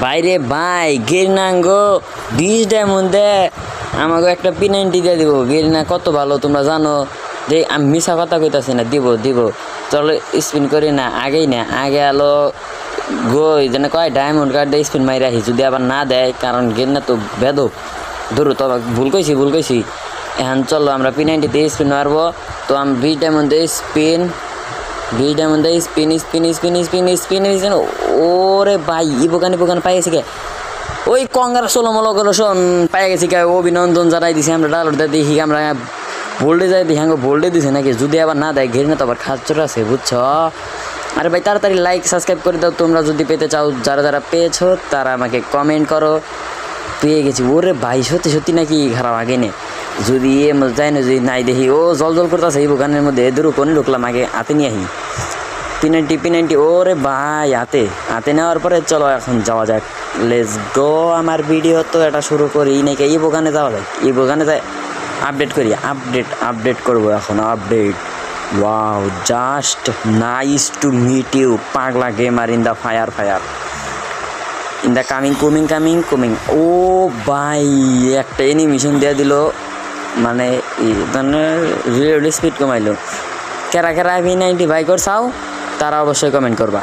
বাইরে ভাই গিরনাঙ্গ 20 ডায়মন্ডে আমাকে একটা P90 দিয়ে দিব। গিরনা কত ভালো তোমরা জানো, যে আমি মিশা কথা কইতাছি না। দিব দিব চলো স্পিন করি না, আগেই না আগে আলো গই যেন কয় ডায়মন্ড কার্ড দিয়ে স্পিন মারি রাখি, যদি আবার না দেয় কারণ গিরনা তো বেদক। ধরো তো ভুল কইছি। এখন চলো আমরা P90 দিয়ে স্পিন মারবো। তো আমি 20 ডায়মন্ডে স্পিন ওরে ভাই ইবোকানি পাই গেছি কে, ওই কংগ্রেচুলেশন পাই গেছি কে, অভিনন্দন জানাই দিছি আমরা। ডাউনলোড দেখি আমরা ভোল্টে যাই দেখি ভোল্টে দিছে নাকি, যদি আবার না দেয় ঘের না তো আবার খাচ্চর আছে বুঝছো। আরে ভাই তাড়াতাড়ি লাইক সাবস্ক্রাইব করে দাও তোমরা যদি পেতে চাও, যারা পেয়েছো তারা আমাকে কমেন্ট করো। পেয়ে গেছি, ওরে ভাই সত্যি নাকি খারাপ আগে নে, যদি যাই না যদি নাই দেখি ও জল করতেছে এই বোকানের মধ্যে, এদের কোনে ঢুকলাম আগে হাতে নিয়ে আহি P90 ওরে ভাই হাতে নেওয়ার পরে চলো এখন যাওয়া যাক, লেটস গো। আমার ভিডিও তো এটা শুরু করি নাকি, এই বোকানে যাওয়া যায়, এই বোকানে যাই আপডেট করি, আপডেট করবো এখন update. Wow just nice to meet you পাগলা gamer in the fire in the coming. ও ভাই একটা অ্যানিমেশন দিয়ে দিল, মানে রিয়েল স্পিড কমাইলো। কেরা P90 ভাই করছাও তারা অবশ্যই কমেন্ট করবা।